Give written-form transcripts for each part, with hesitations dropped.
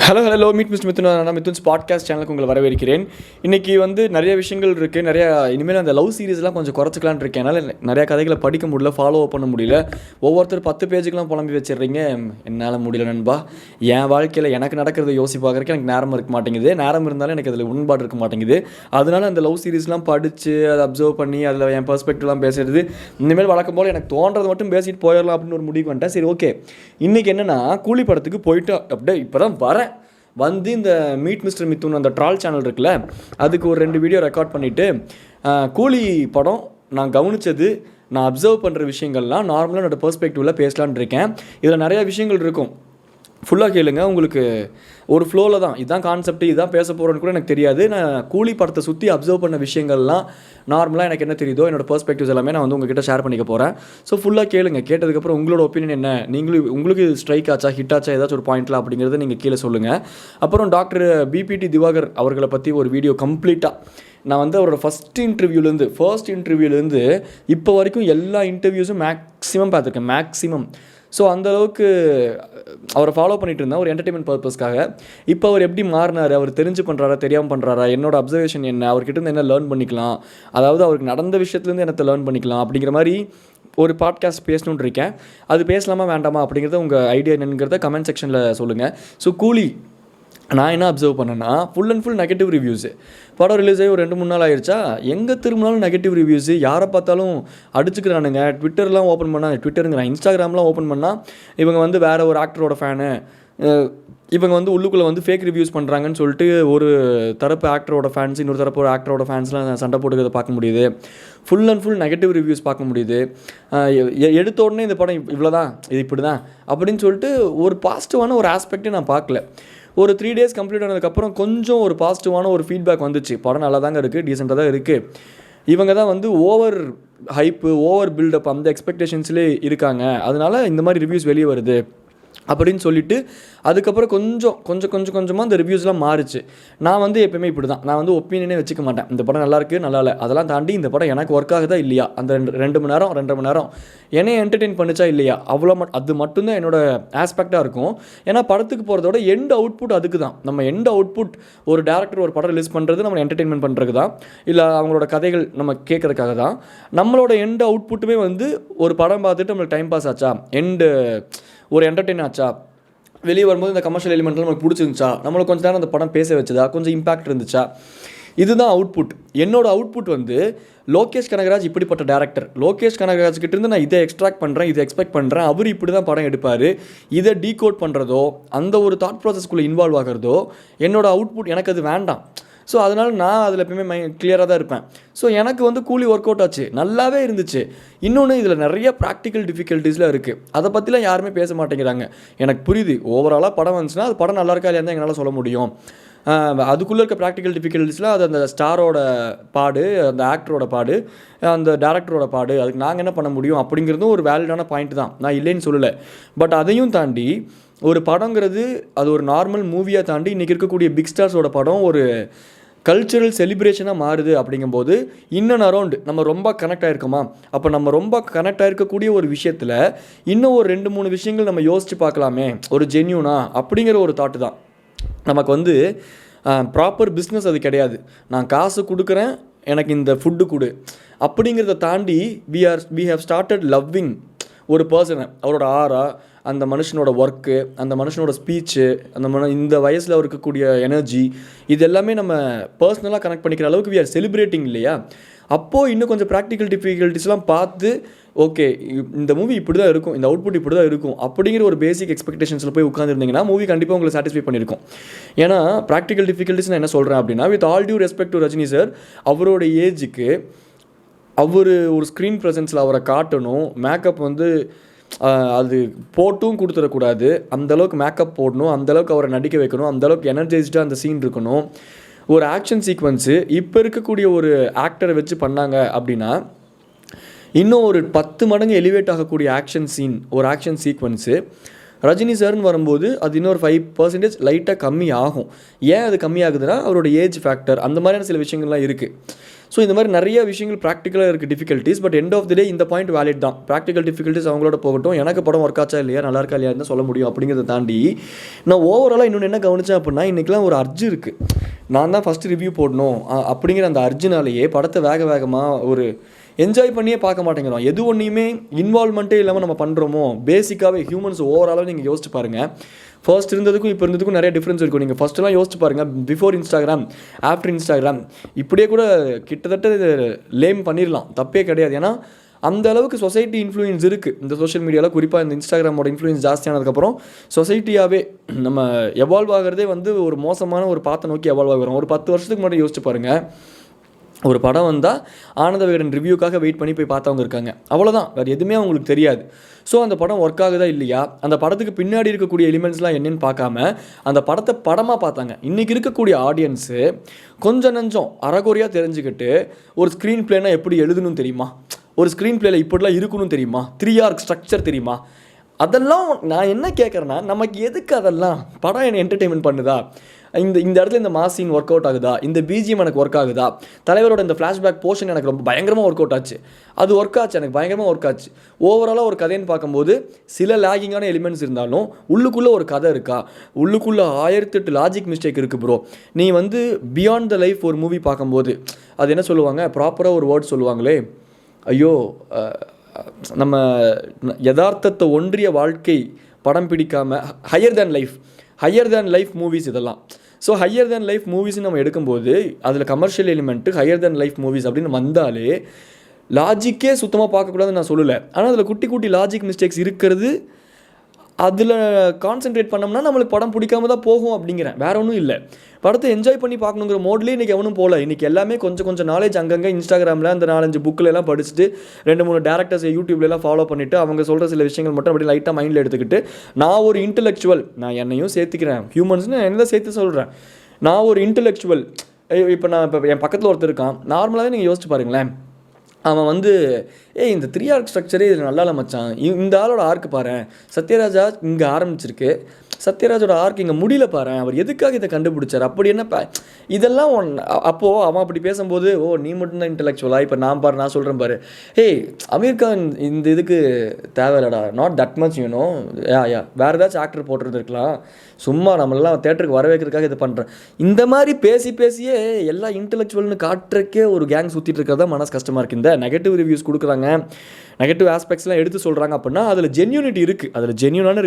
Hello meet mister Mithun. நான் மித்துன்ஸ் podcast சேனலுக்கு உங்களை வரவேற்கிறேன். இன்றைக்கி நிறைய விஷயங்கள் இருக்குது. இனிமேல் அந்த லவ் சீரிஸ்லாம் கொஞ்சம் குறைச்சிக்கலான்னு இருக்கேன். என்னால் நிறையா கதைகளை படிக்க முடியல, ஃபாலோ பண்ண முடியல. ஒவ்வொருத்தர் 10 பேஜுக்கெலாம் புலம்பி வச்சிடுறீங்க. என்னால் முடியல நண்பா. என் வாழ்க்கையில் எனக்கு நடக்கிறத யோசி பார்க்குறக்கு எனக்கு நேரம் இருக்க மாட்டேங்குது. நேரம் இருந்தாலும் எனக்கு அதில் உண்பாடு இருக்க மாட்டேங்குது. அதனால் அந்த லவ் சீரிஸ்லாம் படித்து அதை அப்சர்வ் பண்ணி அதில் என் பெர்ஸ்பெக்டிவ்லாம் பேசுகிறது இனிமேல் வழக்கம் போல் எனக்கு தோன்றது மட்டும் பேசிட்டு போயிடலாம் அப்படின்னு ஒரு முடிவு பண்ணிட்டேன். சரி, ஓகே. இன்றைக்கி என்னென்னா, கூலி படத்துக்கு போயிட்டு அப்படியே இப்போ தான் வரேன். இந்த மீட் மிஸ்டர் மித்துன் அந்த ட்ரால் சேனல் இருக்குல்ல, அதுக்கு ஒரு 2 வீடியோ ரெக்கார்ட் பண்ணிவிட்டு கூலி படம் நான் கவனித்தது, நான் அப்சர்வ் பண்ணுற விஷயங்கள்லாம் நார்மலாக என்னோடய பெர்ஸ்பெக்டிவில் பேசலான் இருக்கேன். இதில் நிறையா விஷயங்கள் இருக்கும். ஃபுல்லாக கேளுங்க. உங்களுக்கு ஒரு ஃப்ளோவில் தான் இதுதான் கான்செப்ட், இதுதான் பேச போகிறோன்னு கூட எனக்கு தெரியாது. நான் கூலி படத்தை சுற்றி அப்சர்வ் பண்ண விஷயங்கள்லாம் நார்மலாக எனக்கு என்ன தெரியுதோ என்னோடய பெர்ஸ்பெக்டிவ்ஸ் எல்லாமே நான் உங்ககிட்ட ஷேர் பண்ணிக்க போகிறேன். ஸோ ஃபுல்லாக கேளுங்க. கேட்டதுக்கப்புறம் உங்களோட ஒப்பீனியன் என்ன, உங்களுக்கு ஸ்ட்ரைக் ஆச்சா, ஹிட் ஆச்சா, ஏதாச்சும் ஒரு பாயிண்ட்லாம் அப்படிங்கிறத நீங்கள் கீழே சொல்லுங்கள். அப்புறம் டாக்டர் பிபிடி திவாகர் அவர்களை பற்றி ஒரு வீடியோ கம்ப்ளீட்டாக நான் அவரோட ஃபர்ஸ்ட் இன்டர்வியூலேருந்து இப்போ வரைக்கும் எல்லா இன்டர்வியூஸும் மேக்ஸிமம் பார்த்துருக்கேன். ஸோ அந்தளவுக்கு அவரை ஃபாலோ பண்ணிட்டு இருந்தேன் ஒரு என்டர்டெயின்மெண்ட் பர்பஸ்க்காக. இப்போ அவர் எப்படி மாறினார், அவர் தெரிஞ்சு பண்ணுறாரா, தெரியாமல் பண்ணுறாரா, என்னோட அப்சர்வேஷன் என்ன, அவர்கிட்ட இருந்து என்ன லேர்ன் பண்ணிக்கலாம், அதாவது அவருக்கு நடந்த விஷயத்துலேருந்து என்னத்தை லேர்ன் பண்ணிக்கலாம் அப்படிங்கிற மாதிரி ஒரு பாட்காஸ்ட் பேசணுன்னு இருக்கேன். அது பேசலாமா வேண்டாமா அப்படிங்கிறத உங்கள் ஐடியா என்னங்கிறத கமெண்ட் செக்ஷனில் சொல்லுங்கள். ஸோ கூலி நான் என்ன அப்சர்வ் பண்ணேன்னா, full and full negative reviews. படம் ரிலீஸ் ஆகி ஒரு 2-3 நாள் ஆயிடுச்சா, எங்கே திரும்பினாலும் நெகட்டிவ் ரிவ்யூஸு. யாரை பார்த்தாலும் அடிச்சுக்கிறானுங்க. ட்விட்டர்லாம் ஓப்பன் பண்ணால், ட்விட்டருங்கிறேன், இன்ஸ்டாகிராம்லாம் ஓப்பன் பண்ணால் இவங்க வேறு ஒரு ஆக்டரோட ஃபேனு, இவங்க உள்ளுக்குள்ளே ஃபேக் ரிவ்யூஸ் பண்ணுறாங்கன்னு சொல்லிட்டு ஒரு தரப்பு ஆக்டரோட ஃபேன்ஸ் இன்னொரு தரப்பு ஆக்டரோட ஃபேன்ஸ்லாம் சண்டை போட்டுக்கிறத பார்க்க முடியுது. Full and full negative reviews பார்க்க முடியுது. எடுத்த உடனே இந்த படம் இவ்வளோ தான், இது இப்படி தான் அப்படின்னு சொல்லிட்டு ஒரு பாசிட்டிவான ஒரு ஆஸ்பெக்டே நான் பார்க்கல. ஒரு 3 டேஸ் கம்ப்ளீட் ஆனதுக்கப்புறம் கொஞ்சம் ஒரு பாசிட்டிவான ஒரு ஃபீட்பேக் வந்துச்சு. படம் நல்லா தாங்க இருக்குது, டீசெண்டாக தான் இருக்குது. இவங்க தான் ஓவர் ஹைப்பு, ஓவர் பில்டப், அந்த எக்ஸ்பெக்டேஷன்ஸ்லேயே இருக்காங்க. அதனால இந்த மாதிரி ரிவ்யூஸ் வெளியே வருது அப்படின்னு சொல்லிட்டு அதுக்கப்புறம் கொஞ்சமாக அந்த ரிவ்யூஸ்லாம் மாறிச்சு. நான் எப்போயுமே இப்படி தான், நான் ஒப்பீனியனே வச்சுக்க மாட்டேன். இந்த படம் நல்லாயிருக்கு, நல்லா இல்லை, அதெல்லாம் தாண்டி இந்த படம் எனக்கு ஒர்க் ஆகுதா இல்லையா, அந்த 2 மணி நேரம் 2.5 மணி நேரம் என்னை என்டர்டெயின் பண்ணிச்சா இல்லையா, அது மட்டும்தான் என்னோடய ஆஸ்பெக்டாக இருக்கும். ஏன்னா படத்துக்கு போகிறதோட எண்ட் அவுட்புட் அதுக்கு தான். நம்ம எண்ட் அவுட்புட் ஒரு டேரக்டர் ஒரு படம் ரிலீஸ் பண்ணுறது நம்ம என்டர்டெயின்மெண்ட் பண்ணுறதுக்கு தான், இல்லை அவங்களோட கதைகள் நம்ம கேட்குறதுக்காக தான். நம்மளோட எண்ட் அவுட்புட்டுமே ஒரு படம் பார்த்துட்டு நம்மளுக்கு டைம் பாஸ் ஆச்சா, ஒரு என்டர்டெயின் ஆச்சா, வெளியே வரும்போது இந்த கமர்ஷியல் எலிமெண்ட்லாம் நமக்கு பிடிச்சிருந்துச்சா, நம்மளுக்கு கொஞ்சம் நேரம் அந்த படம் பேச வச்சதா, கொஞ்சம் இம்பாக்ட் இருந்துச்சா, இதுதான் அவுட்புட். என்னோட அவுட்புட் லோகேஷ் கனகராஜ் இப்படிப்பட்ட டேரக்டர், லோகேஷ் கனகராஜ் கிட்டேருந்து நான் இதை எக்ஸ்ட்ராக்ட் பண்ணுறேன், இதை எக்ஸ்பெக்ட் பண்ணுறேன், அவர் இப்படி தான் படம் எடுப்பார், இதை டீகோட் பண்ணுறதோ அந்த ஒரு தாட் ப்ராசஸ்க்குள்ளே இன்வால்வ் ஆகிறதோ என்னோட அவுட்புட் எனக்கு அது வேண்டாம். ஸோ அதனால் நான் அதில் எப்பயுமே கிளியராக தான் இருப்பேன். ஸோ எனக்கு கூலி ஒர்க் அவுட் ஆச்சு, நல்லாவே இருந்துச்சு. இன்னொன்று, இதில் நிறைய ப்ராக்டிக்கல் டிஃபிகல்ட்டிஸ்லாம் இருக்குது. அதை பற்றிலாம் யாருமே பேச மாட்டேங்கிறாங்க. எனக்கு புரியுது, ஓவராலாக படம் வந்துச்சுன்னா அது படம் நல்லா இருக்கா இல்லையா தான் என்னால் சொல்ல முடியும். அதுக்குள்ளே இருக்க ப்ராக்டிக்கல் டிஃபிகல்ட்டிஸ்லாம் அது அந்த ஸ்டாரோட பாடு, அந்த ஆக்டரோட பாடு, அந்த டேரக்டரோட பாடு, அதுக்கு நாங்கள் என்ன பண்ண முடியும் அப்படிங்கிறதும் ஒரு வேலிடான பாயிண்ட் தான், நான் இல்லைன்னு சொல்லலை. பட் அதையும் தாண்டி ஒரு படங்கிறது அது ஒரு நார்மல் மூவியாக தாண்டி இன்றைக்கி இருக்கக்கூடிய பிக் ஸ்டார்ஸோட படம் ஒரு கல்ச்சுரல் செலிப்ரேஷனாக மாறுது. அப்படிங்கும்போது இன்னும் அரௌண்ட் நம்ம ரொம்ப கனெக்ட் ஆகிருக்கோமா, அப்போ நம்ம ரொம்ப கனெக்ட் ஆகிருக்கக்கூடிய ஒரு விஷயத்தில் இன்னும் ஒரு 2-3 விஷயங்கள் நம்ம யோசித்து பார்க்கலாமே, ஒரு ஜென்யூனா அப்படிங்கிற ஒரு தாட்டு தான். நமக்கு ப்ராப்பர் பிஸ்னஸ் அது கிடையாது. நான் காசு கொடுக்குறேன், எனக்கு இந்த ஃபுட்டு கொடு அப்படிங்கிறத தாண்டி வி ஹவ் ஸ்டார்டட் லவ்விங் ஒரு பர்சனை, அவரோட ஆரா, அந்த மனுஷனோட ஒர்க்கு, அந்த மனுஷனோட ஸ்பீச்சு, இந்த வயசில் இருக்கக்கூடிய எனர்ஜி, இது எல்லாமே நம்ம பர்சனலாக கனெக்ட் பண்ணிக்கிற அளவுக்கு வி ஆர் செலிப்ரேட்டிங் இல்லையா. அப்போது இன்னும் கொஞ்சம் ப்ராக்டிக்கல் டிஃபிகல்ட்டிஸ்லாம் பார்த்து, ஓகே இந்த மூவி இப்படி தான் இருக்கும், இந்த அவுட்புட் இப்படி தான் இருக்கும் அப்படிங்கிற ஒரு பேசிக் எக்ஸ்பெக்டேஷன்ஸில் போய் உட்காந்துருந்தீங்கன்னா மூவி கண்டிப்பாக உங்களை சாட்டிஸ்ஃபை பண்ணியிருக்கும். ஏன்னா ப்ராக்டிக்கல் டிஃபிகல்ட்டிஸ் நான் என்ன சொல்கிறேன் அப்படின்னா, with all due respect to Rajini sir, அவரோட ஏஜுக்கு அவர் ஒரு ஸ்க்ரீன் ப்ரெசன்ஸில் அவரை காட்டணும், மேக்கப் அது போட்டும் கொடுத்துடக்கூடாது, அந்தளவுக்கு மேக்கப் போடணும், அந்தளவுக்கு அவரை நடிக்க வைக்கணும், அந்தளவுக்கு எனர்ஜைஸ்டாக அந்த சீன் இருக்கணும். ஒரு ஆக்ஷன் சீக்வன்ஸு இப்போ இருக்கக்கூடிய ஒரு ஆக்டரை வச்சு பண்ணாங்க அப்படின்னா இன்னும் ஒரு 10 மடங்கு எலிவேட் ஆகக்கூடிய ஆக்ஷன் சீன், ஒரு ஆக்ஷன் சீக்வன்ஸு ரஜினி சார்னு வரும்போது அது இன்னொரு 5% லைட்டாக கம்மி ஆகும். ஏன் அது கம்மி ஆகுதுன்னா அவரோட ஏஜ் ஃபேக்டர், அந்த மாதிரியான சில விஷயங்கள்லாம் இருக்குது. ஸோ இந்த மாதிரி நிறைய விஷயங்கள் ப்ராக்டிக்கலாக இருக்குது difficulties. But end of the day இந்த பாயிண்ட் வேலிட் தான். ப்ராக்டிக்கல் டிஃபிகல்ட்டிஸ் அவங்களோட போகட்டும், எனக்கு படம் ஒர்க் ஆச்சா இல்லையா, நல்லா இருக்கா இல்லையா தான் சொல்ல முடியும். அப்படிங்கிறத தாண்டி நான் ஓவராலாக இன்னொன்று என்ன கவனித்தேன் அப்படின்னா, இன்றைக்கெலாம் ஒரு அர்ஜு இருக்குது, நான் தான் ஃபஸ்ட்டு ரிவ்யூ போடணும் அப்படிங்கிற அந்த அர்ஜுனாலேயே படத்தை வேகமாக ஒரு என்ஜாய் பண்ணியே பார்க்க மாட்டேங்கிறோம். எது ஒன்றையுமே இன்வால்மெண்ட்டே இல்லாமல் நம்ம பண்ணுறோமோ. பேசிக்காகவே ஹியூமன்ஸ் ஓவராலாக நீங்கள் யோசிச்சு பாருங்கள், ஃபர்ஸ்ட் இருந்ததுக்கும் இப்போ இருந்ததுக்கும் நிறைய டிஃப்ரென்ஸ் இருக்கும். நீங்கள் ஃபஸ்ட்டெல்லாம் யோசிச்சு பாருங்கள், பிஃபோர் இன்ஸ்டாகிராம் ஆஃப்டர் இன்ஸ்டாகிராம் இப்படியே கூட கிட்டத்தட்ட லேம் பண்ணிடலாம், தப்பே கிடையாது. ஏன்னா அந்த அளவுக்கு சொசைட்டி இன்ஃப்ளூயன்ஸ் இருக்குது இந்த சோஷியல் மீடியாவில். குறிப்பாக இந்த இன்ஸ்டாகிராமோட இன்ஃப்ளூயன்ஸ் ஜாஸ்தியானதுக்கப்புறம் சொசைட்டியாகவே நம்ம எவால்வ் ஆகிறதே வந்து ஒரு மோசமான ஒரு பாத்தை நோக்கி எவால்வ் ஆகிறோம். ஒரு 10 வருஷத்துக்கு முன்னாடி யோசிச்சு பாருங்கள், ஒரு படம் வந்தால் ஆனந்த விகடன் ரிவ்யூக்காக வெயிட் பண்ணி போய் பார்த்தவங்க இருக்காங்க, அவ்வளோதான், வேறு எதுவுமே அவங்களுக்கு தெரியாது. ஸோ அந்த படம் ஒர்க் ஆகுதா இல்லையா, அந்த படத்துக்கு பின்னாடி இருக்கக்கூடிய எலிமெண்ட்ஸ்லாம் என்னென்னு பார்க்காம அந்த படத்தை படமாக பார்த்தாங்க. இன்றைக்கி இருக்கக்கூடிய ஆடியன்ஸு கொஞ்சம் நஞ்சம் அறகுறையாக தெரிஞ்சுக்கிட்டு ஒரு ஸ்க்ரீன் பிளேனா எப்படி எழுதணும் தெரியுமா, ஒரு ஸ்க்ரீன் பிளேயில் இப்படிலாம் இருக்கணும் தெரியுமா, 3R ஸ்ட்ரக்சர் தெரியுமா, அதெல்லாம் நான் என்ன கேட்குறேன்னா, நமக்கு எதுக்கு அதெல்லாம்? படம் என்ன என்டர்டெயின்மெண்ட் பண்ணுதா? இந்த இடத்துல இந்த மாஸ் சீன் ஒர்க் அவுட் ஆகுதா, இந்த பிஜிஎம் எனக்கு ஒர்க் ஆகுதா, தலைவரோட இந்த ஃப்ளாஷ்பேக் போர்ஷன் எனக்கு ரொம்ப பயங்கரமாக ஒர்க் அவுட் ஆச்சு, அது ஒர்க் ஆச்சு, எனக்கு பயங்கரமாக ஒர்க் ஆச்சு. ஓவராலாக ஒரு கதைன்னு பார்க்கும்போது சில லேகிங்கான எலிமெண்ட்ஸ் இருந்தாலும் உள்ளுக்குள்ளே ஒரு கதை இருக்கா, உள்ளுக்குள்ளே 1008 லாஜிக் மிஸ்டேக் இருக்குது ப்ரோ. நீ வந்து பியாண்ட் த லைஃப் ஒரு மூவி பார்க்கும்போது அது என்ன சொல்லுவாங்க, ப்ராப்பராக ஒரு வேர்ட் சொல்லுவாங்களே, ஐயோ நம்ம யதார்த்தத்தை ஒன்றிய வாழ்க்கை படம் பிடிக்காமல் ஹையர் தேன் லைஃப் மூவிஸ் இதெல்லாம். ஸோ ஹையர் தேன் லைஃப் மூவிஸ்ன்னு நம்ம எடுக்கும்போது அதில் commercial element higher than life movies அப்படின்னு வந்தாலே லாஜிக்கே சுத்தமாக பார்க்கக்கூடாதுன்னு நான் சொல்லலை. ஆனால் அதில் குட்டி குட்டி லாஜிக் மிஸ்டேக்ஸ் இருக்கிறது, அதில் கான்சென்ட்ரேட் பண்ணோம்னா நம்மளுக்கு படம் பிடிக்காம தான் போகும் அப்படிங்கிறேன், வேற ஒன்றும் இல்லை. படத்தை என்ஜாய் பண்ணி பார்க்கணுங்கிற மோட்லேயே இன்றைக்கி எவனும் போகல. இன்றைக்கி எல்லாமே கொஞ்சம் நாலேஜ் அங்கங்கே இன்ஸ்டாகிராமில் அந்த 4-5 புக்கில் எல்லாம் படிச்சுட்டு 2-3 டேரக்டர்ஸை யூடியூப்லாம் ஃபாலோ பண்ணிவிட்டு அவங்க சொல்கிற சில விஷயங்கள் மட்டும் அப்படி லைட்டாக மைண்டில் எடுத்துக்கிட்டு, நான் ஒரு இன்டெலெக்சுவல், நான் என்னையும் சேர்த்துக்கிறேன், ஹியூமன்ஸ்னு என்ன சேர்த்து சொல்கிறேன், நான் ஒரு இன்டெலெக்சுவல். இப்போ என் பக்கத்தில் ஒருத்தர் இருக்கான், நார்மலாகவே நீங்கள் யோசிச்சு பாருங்களேன், அவன் வந்து இந்த 3R ஸ்ட்ரக்சரே இது நல்லா இல்லை மச்சான், இந்த ஆளோட ஆர்க்கு பாரு, சத்யராஜா இங்கே ஆரம்பிச்சிருக்கு, சத்யராஜோட ஆர்க் இங்கே முடியல பாரு, அவர் எதுக்காக இதை கண்டுபிடிச்சார், அப்படி என்ன இதெல்லாம் அப்போது அவன் அப்படி பேசும்போது, ஓ நீ மட்டும்தான் இன்டெலெக்சுவலா, இப்போ நான் சொல்கிறேன் பாரு, அமீர் கான் இந்த இதுக்கு தேவையில்லடா, நாட் தட் மச் யூனோ, வேறு ஏதாச்சும் ஆக்டர் போட்டுருந்துருக்கலாம், சும்மா நம்மளெல்லாம் தேட்டருக்கு வர வைக்கிறதுக்காக இது பண்ணுறேன். இந்த மாதிரி பேசியே எல்லா இன்டெலெக்சுவல்னு காட்டுறக்கே ஒரு கேங் சுற்றிட்டு இருக்கிறதா மனசு கஷ்டமாக இருக்குது. இந்த நெகட்டிவ் ரிவ்யூஸ் கொடுக்குறாங்க, நெகட்டிவ் ஆஸ்பெக்ட்ஸ்லாம் எடுத்து சொல்கிறாங்க அப்படின்னா அதில் ஜென்யூனிட்டி இருக்குது, அதில் ஜென்யூனான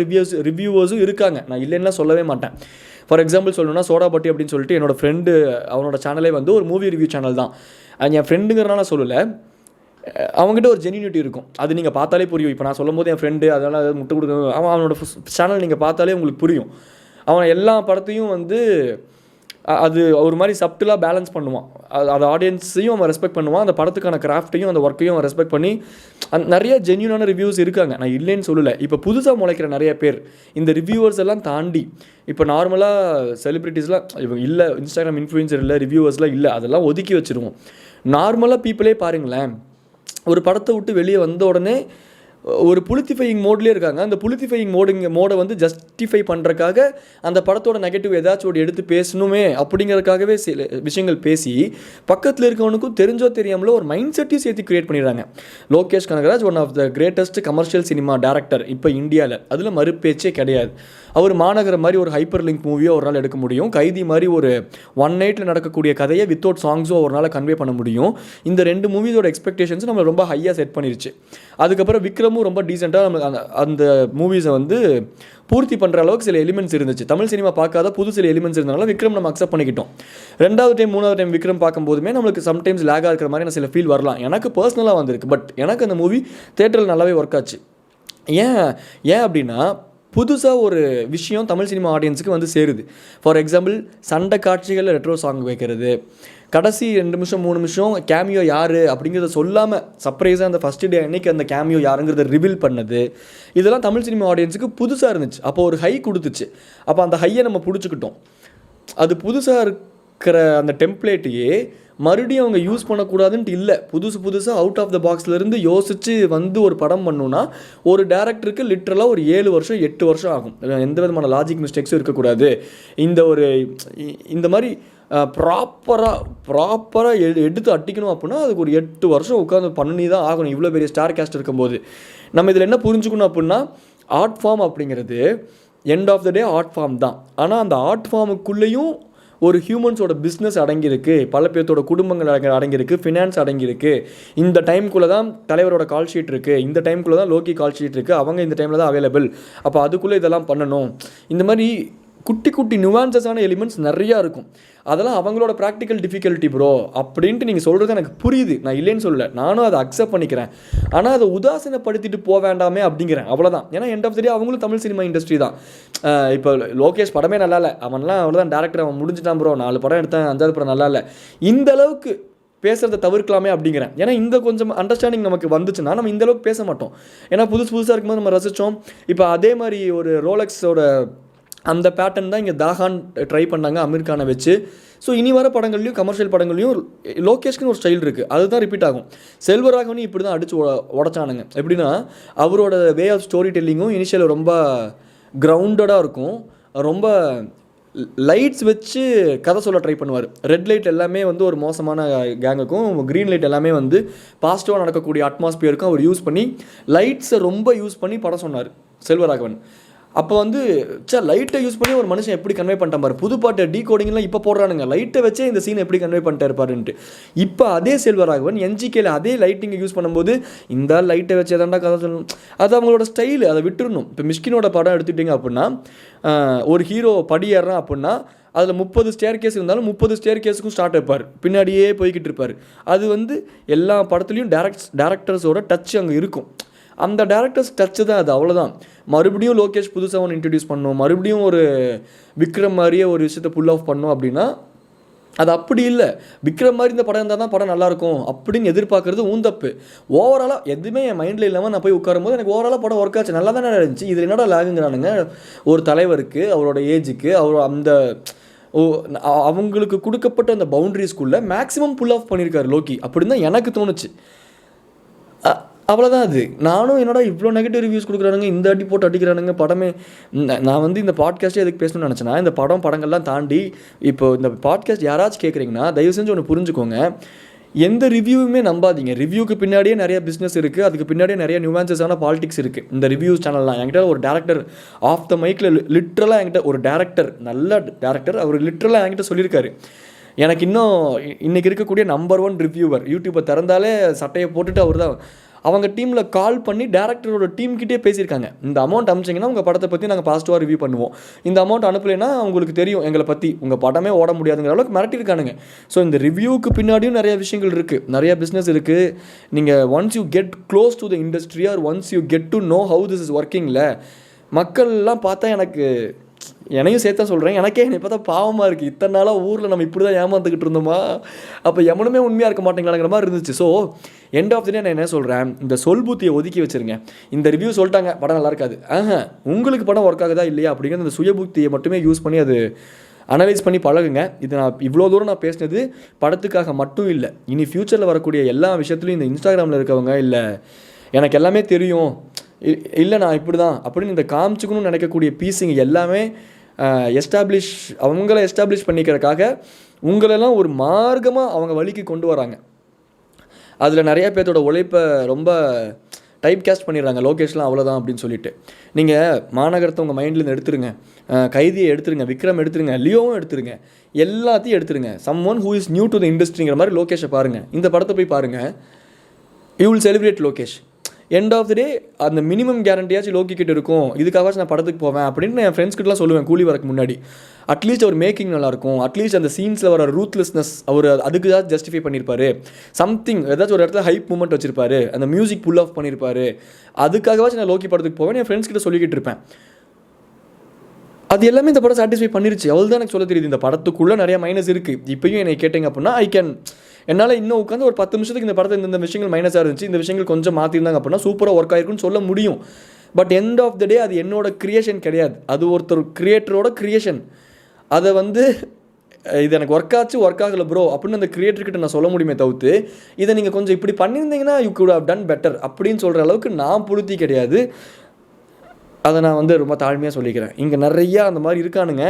ரிவ்யூவர்ஸும் இருக்காங்க, நான் இல்லைன்னா சொல்லவே மாட்டேன். ஃபார் எக்ஸாம்பிள் சொல்லணும்னா சோடாபட்டி அப்படின்னு சொல்லிட்டு என்னோட ஃப்ரெண்டு, அவனோட சேனலே வந்து ஒரு மூவி ரிவ்யூ சேனல் தான், அது என் ஃப்ரெண்டுங்கிறனால சொல்லலை, அவங்ககிட்ட ஒரு ஜென்யூனிட்டி இருக்கும், அது நீங்கள் பார்த்தாலே புரியும். இப்போ நான் சொல்லும் போது என் ஃப்ரெண்டு அதெல்லாம் முட்டு கொடுக்க, அவனோட சேனல் நீங்கள் பார்த்தாலே உங்களுக்கு புரியும். அவன் எல்லா படத்தையும் வந்து அது ஒரு மாதிரி சப்டிலாக பேலன்ஸ் பண்ணுவான், அது ஆடியன்ஸையும் அவன் ரெஸ்பெக்ட் பண்ணுவான், அந்த படத்துக்கான கிராஃப்ட்டையும் அந்த ஒர்க்கையும் அவன் ரெஸ்பெக்ட் பண்ணி நிறைய ஜென்யூனான ரிவ்யூஸ் இருக்காங்க, நான் இல்லைன்னு சொல்லலை. இப்போ புதுசாக முளைக்கிற நிறைய பேர் இந்த ரிவ்யூவர்ஸ் எல்லாம் தாண்டி, இப்போ நார்மலாக செலிப்ரிட்டிஸ்லாம் இவங்க இல்லை, இன்ஸ்டாகிராம் இன்ஃப்ளூயன்சர் இல்லை, ரிவ்யூவர்ஸ்லாம் இல்லை, அதெல்லாம் ஒதுக்கி வச்சுருவோம். நார்மலாக பீப்புளே பாருங்களேன், ஒரு படத்தை விட்டு வெளியே வந்த உடனே ஒரு புலிட்டிஃபையிங் மோட்லேயே இருக்காங்க. அந்த புலிட்டிஃபையிங் மோடை வந்து ஜஸ்டிஃபை பண்ணுறக்காக அந்த படத்தோட நெகட்டிவ் ஏதாச்சும் ஒரு எடுத்து பேசணுமே அப்படிங்கிறதுக்காகவே சில விஷயங்கள் பேசி பக்கத்தில் இருக்கவனுக்கும் தெரிஞ்சோ தெரியாமலோ ஒரு மைண்ட் செட்டையும் சேர்த்து கிரியேட் பண்ணிடுறாங்க. Lokesh Kanagaraj one of the greatest commercial cinema director இப்போ இந்தியாவில், அதில் மறுபேச்சே கிடையாது. அவர் மாநகரம் மாதிரி ஒரு ஹைப்பர் லிங்க் மூவியோ ஒரு நாள் எடுக்க முடியும், கைதி மாதிரி ஒரு 1 நைட்டில் நடக்கக்கூடிய கதையை வித்தவுட் சாங்ஸோ ஒரு நாள் கன்வே பண்ண முடியும். இந்த 2 மூவிஸோட எக்ஸ்பெக்டேஷன்ஸ் நம்மளை ரொம்ப ஹையாக செட் பண்ணிருச்சு. அதுக்கப்புறம் விக்ரமும் ரொம்ப டீசெண்டாக நம்ம அந்த மூவிஸை வந்து பூர்த்தி பண்ணுற அளவுக்கு சில எலிமெண்ட்ஸ் இருந்துச்சு. தமிழ் சினிமா பார்க்காத புது சில எலிமெண்ட்ஸ் இருந்தனால விக்ரம் நம்ம அக்செப்ட் பண்ணிக்கிட்டோம். 2வது டைம் 3வது டைம் விக்ரம் பார்க்கும்போதுமே நம்மளுக்கு சம்டைம்ஸ் லேகாக இருக்கிற மாதிரி சில ஃபீல் வரலாம், எனக்கு பர்சனலாக வந்திருக்கு. பட் எனக்கு அந்த மூவி தேட்டரில் நல்லாவே ஒர்க் ஆச்சு. ஏன் அப்படின்னா புதுசாக ஒரு விஷயம் தமிழ் சினிமா ஆடியன்ஸுக்கு வந்து சேருது. ஃபார் எக்ஸாம்பிள் சண்டை காட்சிகளில் ரெட்ரோ சாங் வைக்கிறது, கடைசி 2 நிமிஷம் 3 நிமிஷம் கேமியோ யார் அப்படிங்கிறத சொல்லாமல் சர்ப்ரைஸாக அந்த ஃபஸ்ட்டு டே அன்றைக்கி அந்த கேமியோ யாருங்கிறத ரிவீல் பண்ணது, இதெல்லாம் தமிழ் சினிமா ஆடியன்ஸுக்கு புதுசாக இருந்துச்சு. அப்போ ஒரு ஹை கொடுத்துச்சு, அப்போ அந்த ஹையை நம்ம பிடிச்சிக்கிட்டோம். அது புதுசாக இருக்கிற அந்த டெம்ப்ளேட்டையே மறுபடியும் அவங்க யூஸ் பண்ணக்கூடாதுன்ட்டு இல்லை, புதுசாக அவுட் ஆஃப் த பாக்ஸ்லேருந்து யோசித்து வந்து ஒரு படம் பண்ணணுன்னா ஒரு டேரக்டருக்கு லிட்ரலாக ஒரு 7 வருஷம் 8 வருஷம் ஆகும். எந்த விதமான லாஜிக் மிஸ்டேக்ஸும் இருக்கக்கூடாது. இந்த மாதிரி ப்ராப்பராக எடுத்து அட்டிக்கணும் அப்படின்னா அதுக்கு ஒரு 8 வருஷம் உட்காந்து பண்ணி தான் ஆகணும். இவ்வளோ பெரிய ஸ்டார் கேஸ்ட் இருக்கும்போது நம்ம இதில் என்ன புரிஞ்சுக்கணும் அப்படின்னா, ஆர்ட் ஃபார்ம் அப்படிங்கிறது end of the day art form தான். ஆனால் அந்த ஆர்ட் ஃபார்முக்குள்ளேயும் ஒரு ஹியூமன்ஸோட பிஸ்னஸ் அடங்கியிருக்கு, பல பேர்த்தோட குடும்பங்கள் அடங்கியிருக்கு, ஃபினான்ஸ் அடங்கியிருக்கு. இந்த டைமுக்குள்ளே தான் தலைவரோட கால் ஷீட் இருக்குது, இந்த டைமுக்குள்ளே தான் லோக்கி கால் ஷீட் இருக்குது, அவங்க இந்த டைமில் தான் அவைலபிள், அப்போ அதுக்குள்ளே இதெல்லாம் பண்ணணும். இந்த மாதிரி குட்டி குட்டி நுவான்சஸான எலிமெண்ட்ஸ் நிறையா இருக்கும். அதெல்லாம் அவங்களோட ப்ராக்டிக்கல் டிஃபிகல்ட்டி ப்ரோ அப்படின்ட்டு நீங்கள் சொல்கிறது எனக்கு புரியுது, நான் இல்லைன்னு சொல்லலை, நானும் அதை அக்செப்ட் பண்ணிக்கிறேன். ஆனால் அதை உதாசீனப்படுத்திட்டு போக வேண்டாமே அப்படிங்கிறேன், அவ்வளோதான். ஏன்னா எண்ட் ஆஃப் த டே அவங்களும் தமிழ் சினிமா இண்டஸ்ட்ரி தான். இப்போ லோகேஷ் படமே நல்லா இல்லை, அவன்லாம் அவ்வளோதான் டேரக்டர், அவன் முடிஞ்சிட்டான் ப்ரோ, 4 படம் எடுத்தேன், 5வது படம் நல்லா இல்லை, இந்த அளவுக்கு பேசுகிறத தவிர்க்கலாமே அப்படிங்கிறேன். ஏன்னா இந்த கொஞ்சம் அண்டர்ஸ்டாண்டிங் நமக்கு வந்துச்சுன்னா நம்ம இந்த அளவுக்கு பேச மாட்டோம். ஏன்னா புதுசாக இருக்கும்போது நம்ம ரசித்தோம். இப்போ அதே மாதிரி ஒரு ரோலக்ஸோட அந்த பேட்டர்ன் தான் இங்கே தாகான் ட்ரை பண்ணாங்க அமீர் கானை வச்சு. ஸோ இனி வர படங்கள்லையும் கமர்ஷியல் படங்கள்லையும் லோகேஷ்க்குன்னு ஒரு ஸ்டைல் இருக்குது, அதுதான் ரிப்பீட் ஆகும். செல்வராகவனையும் இப்படி தான் அடித்து உடச்சானுங்க. எப்படின்னா அவரோட வே ஆஃப் ஸ்டோரி டெல்லிங்கும் இனிஷியல் ரொம்ப கிரவுண்டடாக இருக்கும், ரொம்ப லைட்ஸ் வச்சு கதை சொல்ல ட்ரை பண்ணுவார். ரெட் லைட் எல்லாமே வந்து ஒரு மோசமான கேங்குக்கும், க்ரீன் லைட் எல்லாமே வந்து பாசிட்டிவாக நடக்கக்கூடிய அட்மாஸ்பியருக்கும் அவர் யூஸ் பண்ணி லைட்ஸை ரொம்ப யூஸ் பண்ணி படம் சொன்னார் செல்வராகவன். அப்போ வந்து லைட்டை யூஸ் பண்ணி ஒரு மனுஷன் எப்படி கன்வே பண்ணிட்டான் பாரு. புது பாட்டு டீகோடிங்லாம் இப்போ போடுறானுங்க, லைட்டை வச்சே இந்த சீன் எப்படி கன்வே பண்ணிட்டே இருப்பாருன்ட்டு. இப்போ அதே செல்வராகவன் என்ஜிகேல அதே லைட்டிங்கை யூஸ் பண்ணும்போது இந்த லைட்டை வச்சு எதாண்டா கதை சொல்லணும், அது அவங்களோட ஸ்டைலு, அதை விட்டுருணும். இப்போ மிஷ்கினோட படம் எடுத்துக்கிட்டிங்க அப்படின்னா, ஒரு ஹீரோ படி ஏறான் அப்படின்னா அதில் 30 ஸ்டேர் கேஸ் இருந்தாலும் 30 ஸ்டேர் கேஸுக்கும் ஸ்டார்ட் வைப்பார், பின்னாடியே போய்கிட்டு இருப்பார். அது வந்து எல்லா படத்துலையும் டேரக்டர்ஸோட டச் அங்கே இருக்கும். அந்த டேரக்டர்ஸ் டச்சு தான் அது, அவ்வளோதான். மறுபடியும் லோகேஷ் புதுசாக ஒன்று இன்ட்ரடியூஸ் பண்ணணும், மறுபடியும் ஒரு விக்ரம் மாதிரியே ஒரு விஷயத்தை புல் ஆஃப் பண்ணணும் அப்படின்னா அது அப்படி இல்லை. விக்ரம் மாதிரி இந்த படம் இருந்தால் தான் படம் நல்லாயிருக்கும் அப்படின்னு எதிர்பார்க்குறது ஊந்தப்பு. ஓவராலாக எதுவுமே என் மைண்டில் இல்லாமல் நான் போய் உட்காரும்போது எனக்கு ஓவராலாக படம் ஒர்க் ஆச்சு, நல்லா தானே இருந்துச்சு. இதில் என்னடா லாகுங்கிறானுங்க ஒரு தலைவருக்கு, அவரோட ஏஜுக்கு, அவர் அந்த அவங்களுக்கு கொடுக்கப்பட்ட அந்த பவுண்டரிஸ்குள்ளே மேக்ஸிமம் புல் ஆஃப் பண்ணியிருக்காரு லோக்கி அப்படின்னு தான் எனக்கு தோணுச்சு. அவ்வளோதான் அது. நானும் என்னடா இவ்வளோ நெகட்டிவ் ரிவ்யூஸ் கொடுக்குறானுங்க, இந்த அடி போட்டு அடிக்கிறானுங்க படமே. நான் வந்து இந்த பாட்காஸ்ட்டே எதுக்கு பேசணும்னு நினச்சேன்னா, இந்த படங்கள்லாம் தாண்டி இப்போ இந்த பாட்காஸ்ட் யாராச்சும் கேட்குறீங்கன்னா தயவு செஞ்சு ஒன்று புரிஞ்சுக்கோங்க, எந்த ரிவ்யூவுமே நம்பாதீங்க. ரிவ்யூக்கு பின்னாடியே நிறைய பிஸ்னஸ் இருக்குது, அதுக்கு பின்னாடியே நிறைய நியூவான்சஸான பாலிடிக்ஸ் இருக்குது இந்த ரிவ்யூஸ் சேனல்லாம். என்கிட்ட ஒரு டேரக்டர் ஆஃப் த மைக்கில் லிட்ரலாக என்கிட்ட ஒரு டேரக்டர், நல்ல டேரக்டர், அவர் லிட்ரலாக என்கிட்ட சொல்லியிருக்காரு, எனக்கு இன்னும் இன்றைக்கி இருக்கக்கூடிய நம்பர் 1 ரிவ்யூவர், யூடியூப்பை திறந்தாலே சட்டையை போட்டுட்டு அவர் தான். அவங்க டீமில் கால் பண்ணி டேரக்டரோட டீம்கிட்டே பேசியிருக்காங்க, இந்த அமௌண்ட் அனுப்பிச்சிங்கன்னா உங்கள் படத்தை பற்றி நாங்கள் பாசிட்டிவாக ரிவ்யூ பண்ணுவோம், இந்த அமௌண்ட் அனுப்பலைன்னா உங்களுக்கு தெரியும் எங்களை பற்றி, உங்கள் படமே ஓட முடியாதுங்கிற அளவுக்கு மிரட்டியிருக்கானுங்க. ஸோ இந்த ரிவ்யூக்கு பின்னாடியும் நிறைய விஷயங்கள் இருக்குது, நிறைய பிஸ்னஸ் இருக்குது. நீங்கள் once you get close to the industry or once you get to know how this is ஒர்க்கிங்கில் மக்கள்லாம் பார்த்தா என்னையும் சேர்த்தா சொல்கிறேன், எனக்கே என்னை பார்த்தா பாவமாக இருக்குது. இத்தனை நாளாக ஊரில் நம்ம இப்படி தான் ஏமாந்துக்கிட்டு இருந்தோமா, அப்போ எவனுமே உண்மையாக இருக்க மாட்டேங்களாங்கிற மாதிரி இருந்துச்சு. ஸோ எண்ட் ஆஃப் த டே நான் என்ன சொல்கிறேன், இந்த சொல் பூத்தியை ஒதுக்கி வச்சுருங்க. இந்த ரிவ்யூ சொல்லிட்டாங்க படம் நல்லா இருக்காது, உங்களுக்கு படம் ஒர்க் ஆகுதா இல்லையா அப்படிங்கிற அந்த சுயபுத்தியை மட்டுமே யூஸ் பண்ணி அது அனலைஸ் பண்ணி பழகுங்க. இது நான் இவ்வளோ தூரம் நான் பேசினது படத்துக்காக மட்டும் இல்லை, இனி ஃப்யூச்சரில் வரக்கூடிய எல்லா விஷயத்துலையும் இந்த இன்ஸ்டாகிராமில் இருக்கவங்க இல்லை எனக்கு எல்லாமே தெரியும், இல்லை நான் இப்படி தான் அப்படின்னு இந்த காமிச்சுக்கணும்னு நினைக்கக்கூடிய பீஸுங்க எல்லாமே அவங்கள எஸ்டாப்ளிஷ் பண்ணிக்கிறதுக்காக உங்களெல்லாம் ஒரு மார்க்கமாக அவங்க வழிக்கு கொண்டு வராங்க. அதில் நிறைய பேர்த்தோட உழைப்பை ரொம்ப டைப் கேஸ்ட் பண்ணிடுறாங்க, லோகேஷ்லாம் அவ்வளோதான் அப்படின்னு சொல்லிட்டு. நீங்கள் மாநகரத்தை உங்கள் மைண்ட்லேருந்து எடுத்துருங்க, கைதியை எடுத்துருங்க, விக்ரம் எடுத்துருங்க, லியோவும் எடுத்துருங்க, எல்லாத்தையும் எடுத்துருங்க. Someone who is new to the இண்டஸ்ட்ரிங்கிற மாதிரி லோகேஷை பாருங்கள், இந்த படத்தை போய் பாருங்கள், you will celebrate Lokesh. End of the day அந்த மினிமம் கேரண்டியாச்சும் லோக்கி கிட்ட இருக்கும், இதுக்காகவாச்சும் நான் படத்துக்கு போவேன் அப்படின்னு என் ஃப்ரெண்ட்ஸ் கிட்டலாம் சொல்லுவேன் கூலி வரக்கு முன்னாடி. அட்லீஸ்ட் அவர் மேக்கிங் நல்லாயிருக்கும், அட்லீஸ்ட் அந்த சீன்ஸில் வர ரூத்லெஸ்னஸ் அவர் அதுக்கு தான் ஜஸ்டிஃபை பண்ணியிருப்பாரு, சம்திங் ஏதாச்சும் ஒரு இடத்துல ஹைப் மூமெண்ட் வச்சிருப்பாரு, அந்த மியூசிக் புல் ஆஃப் பண்ணியிருப்பாரு, அதுக்காகவாச்சும் நான் லோக்கி படத்துக்கு போவேன் என் ஃப்ரெண்ட்ஸ் கிட்ட சொல்லிக்கிட்டு இருப்பேன். அது எல்லாமே இந்த படம் சாட்டிஸ்ஃபை பண்ணிருச்சு, அவள் தான் எனக்கு சொல்ல தெரியுது. இந்த படத்துக்குள்ளே நிறைய மைனஸ் இருக்குது. இப்போயும் என்னை கேட்டிங்க அப்படின்னா என்னால் இன்னும் உட்காந்து ஒரு 10 நிமிஷத்துக்கு இந்த படத்தை இந்த விஷயங்கள் மைனஸாக இருந்துச்சு, இந்த விஷயங்கள் கொஞ்சம் மாற்றிருந்தாங்க அப்படின்னா சூப்பராக ஒர்க் ஆகிருக்குன்னு சொல்ல முடியும். பட் எண்ட் ஆஃப் த டே அது என்னோட க்ரியேஷன் கிடையாது, அது ஒருத்தர் கிரியேட்டரோட க்ரியேஷன். அதை இது எனக்கு ஒர்க் ஆகலை ப்ரோ அப்படின்னு அந்த கிரியேட்டர்கிட்ட நான் சொல்ல முடியுமே தவிர்த்து, இதை நீங்கள் கொஞ்சம் இப்படி பண்ணியிருந்தீங்கன்னா you could have done better அப்படின்னு சொல்கிற அளவுக்கு நான் புழுத்தி கிடையாது. அதை நான் வந்து ரொம்ப தாழ்மையாக சொல்லிக்கிறேன். இங்கே நிறையா அந்த மாதிரி இருக்கானுங்க,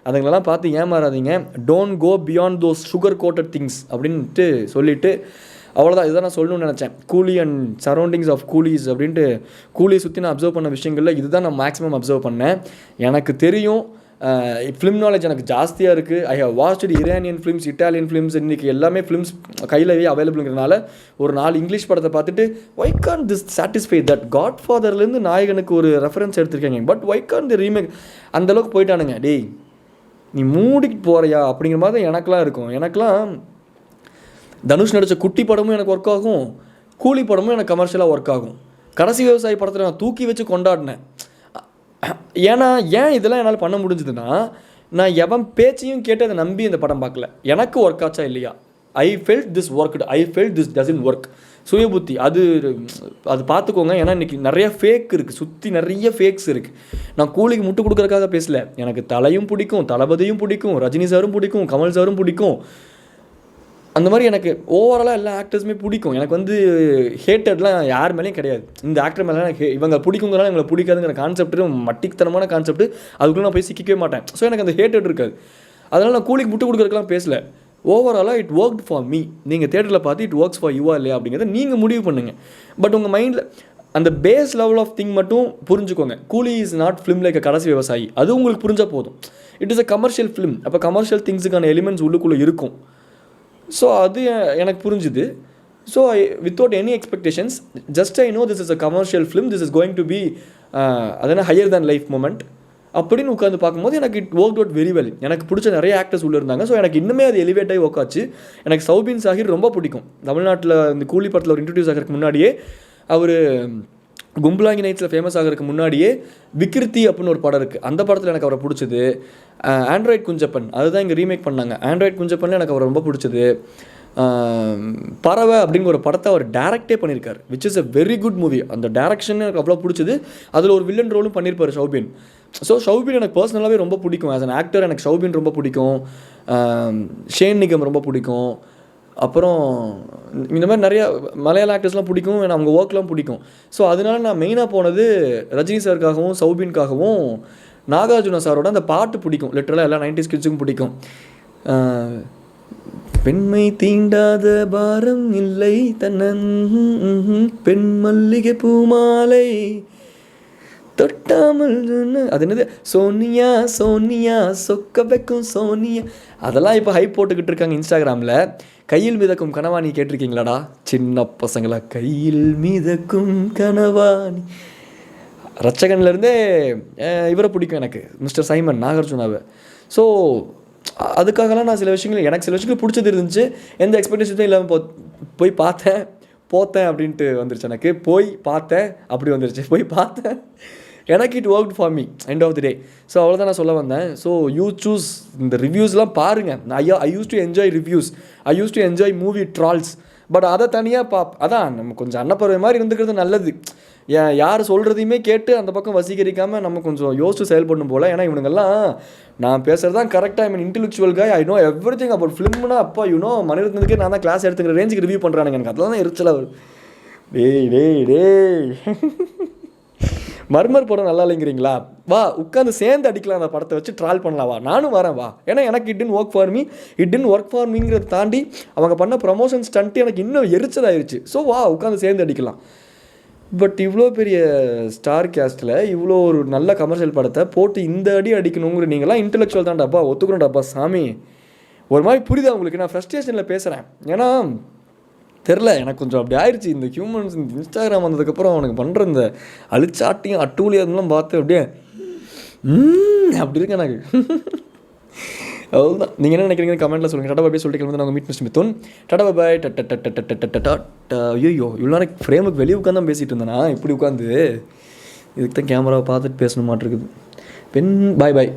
அதுங்களெல்லாம் பார்த்து ஏமாறாதீங்க. Don't go beyond those sugar coated things அப்படின்ட்டு சொல்லிவிட்டு அவ்வளோதான். இதுதான் நான் சொல்லணும்னு நினச்சேன். கூலி அண்ட் சரௌண்டிங்ஸ் ஆஃப் கூலிஸ் அப்படின்ட்டு கூலியை சுற்றி நான் அப்சர்வ் பண்ண விஷயங்களில் இதுதான் நான் மேக்ஸிமம் அப்சர்வ் பண்ணேன். எனக்கு தெரியும் ஃபிலிம் நாலேஜ் எனக்கு ஜாஸ்தியாக இருக்குது. I have watched Iranian films, Italian films, இன்றைக்கி எல்லாமே ஃபிலிம்ஸ் கையிலவே அவைலபிள்ங்கிறதுனால ஒரு 4 இங்கிலீஷ் படத்தை பார்த்துட்டு why can't this satisfy that காட் ஃபாதர்லேருந்து நாயகனுக்கு ஒரு ரெஃபரன்ஸ் எடுத்திருக்காங்க, but why can't the remake அந்தளவுக்கு போயிட்டானுங்க. டேய் நீ மூடிக்கிட்டு போகிறியா அப்படிங்கிற மாதிரி தான் எனக்கெலாம் இருக்கும். எனக்கெலாம் தனுஷ் நடித்த குட்டி படமும் எனக்கு ஒர்க் ஆகும், கூலி படமும் எனக்கு கமர்ஷியலாக ஒர்க் ஆகும். கடைசி விவசாயி படத்தில் நான் தூக்கி வச்சு கொண்டாடினேன். ஏன்னா ஏன் இதெல்லாம் என்னால் பண்ண முடிஞ்சதுன்னா, நான் எவன் பேச்சையும் கேட்டு அதை நம்பி இந்த படம் பார்க்கல. எனக்கு ஒர்க் ஆச்சா இல்லையா, I felt this worked, I felt this doesn't work. சுயபுத்தி அது பார்த்துக்கோங்க. ஏன்னா இன்றைக்கி நிறைய ஃபேக் இருக்குது, சுற்றி நிறைய ஃபேக்ஸ் இருக்குது. நான் கூலிக்கு முட்டு கொடுக்குறதுக்காக பேசல. எனக்கு தலையும் பிடிக்கும், தளபதியும் பிடிக்கும், ரஜினி சாரும் பிடிக்கும், கமல் சாரும் பிடிக்கும். அந்த மாதிரி எனக்கு ஓவராலாக எல்லா ஆக்டர்ஸுமே பிடிக்கும். எனக்கு வந்து ஹேட்டட்லாம் யார் மேலேயும் கிடையாது. இந்த ஆக்டர் மேலே எனக்கு இவங்க பிடிக்குங்கிறனால இவங்களை பிடிக்காதுங்கிற கான்செப்ட்டு மட்டித்தனமான கான்செப்ட். அதுக்குள்ளே நான் போய் சிக்கவே மாட்டேன். ஸோ எனக்கு அந்த ஹேட்டட் இருக்காது. அதனால் நான் கூலிக்கு முட்டு கொடுக்குறதுக்கெலாம் பேசல. ஓவராலாக இட் ஒர்க் ஃபார் மீ. நீங்கள் தேட்டரில் பார்த்து இட் ஒர்க்ஸ் ஃபார் யூவா இல்லையா அப்படிங்கிறத நீங்கள் முடிவு பண்ணுங்கள். பட் உங்கள் மைண்டில் அந்த பேஸ் லெவல் ஆஃப் திங் மட்டும் புரிஞ்சுக்கோங்க. கூலி இஸ் நாட் ஃபிலிம் லைக் கடைசி விவசாயி. அது உங்களுக்கு புரிஞ்சால் போதும். It is a commercial film. அப்போ கமர்ஷியல் திங்ஸுக்கான எலிமெண்ட்ஸ் உள்ளுக்குள்ளே இருக்கும். ஸோ அது எனக்கு புரிஞ்சுது. So without any expectations, just I know this is a commercial film, this is going to be அதனால் ஹையர் தேன் லைஃப் மூமெண்ட் அப்படின்னு உட்காந்து பார்க்கும்போது எனக்கு it work out very well. எனக்கு பிடிச்ச நிறைய ஆக்டர்ஸ் உள்ளே இருந்தாங்க. ஸோ எனக்கு இன்னுமே அது எலிவேட் ஆகி ஒர்க் ஆச்சு. எனக்கு சௌபின் சாஹிர் ரொம்ப பிடிக்கும். தமிழ்நாட்டில் இந்த கூலி படத்தில் ஒரு இன்ட்ரடியூஸ் ஆகிறதுக்கு முன்னாடியே, அவர் கும்பலாங்கி நைட்ஸில் ஃபேமஸ் ஆகிறதுக்கு முன்னாடியே விக்ருதி அப்படின்னு ஒரு படம் இருக்குது. அந்த படத்தில் எனக்கு அவரை பிடிச்சது. ஆண்ட்ராய்ட் குஞ்சப்பன், அதுதான் இங்கே ரீமேக் பண்ணாங்க. ஆண்ட்ராய்ட் குஞ்சப்பன் எனக்கு அவரை ரொம்ப பிடிச்சது. பறவை அப்படிங்கிற ஒரு படத்தை அவர் டேரக்டே பண்ணியிருக்கார், which is a very good movie. அந்த டேரக்ஷன் எனக்கு அவ்வளோ பிடிச்சது. அதில் ஒரு வில்லன் ரோலும் பண்ணியிருப்பார் ஷௌபின். ஸோ ஷௌபின் எனக்கு பர்சனலாகவே ரொம்ப பிடிக்கும். ஆஸ் அன் ஆக்டர் எனக்கு ஷௌபின் ரொம்ப பிடிக்கும். ஷேன் நிகம் ரொம்ப பிடிக்கும். அப்புறம் இந்த மாதிரி நிறையா மலையாள ஆக்டர்ஸ்லாம் பிடிக்கும். அவங்க ஒர்க்லாம் பிடிக்கும். ஸோ அதனால நான் மெயினாக போனது ரஜினி சாருக்காகவும் சௌபின்காகவும். நாகார்ஜுனா சாரோட அந்த பாட்டு பிடிக்கும். லிட்டரலாக எல்லா 90s கிட்ஸுக்கும் பிடிக்கும். பெண்மை தீண்டாத பாரம் இல்லை தன்னன் பெண் மல்லிகை பூமாலை தொட்டாமல், அது என்னது, சோனியா சோனியா சொக்க வைக்கும் சோனியா, அதெல்லாம் இப்போ ஹைப் போட்டுக்கிட்டு இருக்காங்க இன்ஸ்டாகிராமில். கையில் மிதக்கும் கனவாணி கேட்டிருக்கீங்களாடா சின்ன பசங்களா? கையில் மிதக்கும் கனவாணி. ரச்சகன்லேருந்தே இவரை பிடிக்கும் எனக்கு, மிஸ்டர் சைமன், நாகார்ஜுனாவை. ஸோ அதுக்காகலாம் நான் சில விஷயங்கள் பிடிச்சது இருந்துச்சு. எந்த எக்ஸ்பெக்டேஷனும் இல்லாமல் போய் போத்தேன் அப்படின்ட்டு வந்துருச்சு. எனக்கு போய் பார்த்தேன் அப்படி வந்துருச்சு. போய் பார்த்தேன், எனக்கு it work for me end of the day. So அவ்வளோதான் நான் சொல்ல வந்தேன். So you choose. இந்த ரிவ்யூஸ்லாம் பாருங்கள். I use to enjoy reviews, I use to enjoy movie trolls. But அதை தனியாக அதான் நம்ம கொஞ்சம் அன்னப்பறவை மாதிரி இருந்துக்கிறது நல்லது. யார் சொல்கிறதையுமே கேட்டு அந்த பக்கம் வசீகரிக்காமல் நம்ம கொஞ்சம் யோசிச்சு செயல்படணும் போல். ஏன்னா இவனுங்கெல்லாம் நான் பேசுகிறது தான் கரெக்டாக, ஐ mean intellectual guy, I know every thing about ஃபிலிம்னா, அப்பா யூனோ மணிரத்னத்துக்கே நான் தான் கிளாஸ் எடுத்துக்கிற ரேஞ்சுக்கு ரிவ்யூ பண்ணுறானுங்க. எனக்கு அதெல்லாம் தான் எரிச்சலாக வரும். டேய் மர்மர் படம் நல்லா இல்லைங்கிறீங்களா? வா உட்காந்து சேர்ந்து அடிக்கலாம், அந்த படத்தை வச்சு ட்ரால் பண்ணலாம், வா நானும் வரேன் வா. ஏன்னா எனக்கு இட் டின் ஒர்க் ஃபார் மீங்கிறத தாண்டி அவங்க பண்ண ப்ரமோஷன் ஸ்டண்ட்டு எனக்கு இன்னும் எரிச்சலாயிருச்சு. ஸோ வா உட்காந்து சேர்ந்து அடிக்கலாம். பட் இவ்வளோ பெரிய ஸ்டார் கேஸ்ட்டில் இவ்வளோ ஒரு நல்ல கமர்ஷியல் படத்தை போட்டு இந்த அடி அடிக்கணுங்கிற நீங்களாம் இன்டெலெக்சுவல் தான்டாப்பா, ஒத்துக்கணும்டாப்பா சாமி. ஒரு மாதிரி புரியுதா உங்களுக்கு? நான் ஃப்ரஸ்ட்ரேஷனில் பேசுகிறேன். ஏன்னா தெரில, எனக்கு கொஞ்சம் அப்படி ஆயிடுச்சு. இந்த ஹியூமன்ஸ் இந்த இன்ஸ்டாகிராம் வந்ததுக்கப்புறம் அவனுக்கு பண்ணுற இந்த அழிச்சாட்டியும் அட்டூழியெல்லாம் பார்த்து அப்படியே அப்படி இருக்கு எனக்கு. அவ்வளோதான். நீங்கள் என்ன நினைக்கிறீங்க கமெண்ட்டில் சொல்லுங்கள். டாடா பாய் சொல்லிட்டு கிளம்பி நாங்கள் மீட் மிஸ்டர் மிதுன். டாடா பாய். ஐயோ இவ்வளோ நேரம் ஃப்ரேமுக்கு வெளியே உட்காந்து தான் பேசிகிட்டு இருந்தேனா? இப்படி உட்காந்து இதுக்கு தான் கேமராவை பார்த்துட்டு பேசணும் மாட்டிருக்குது. பாய் பாய்.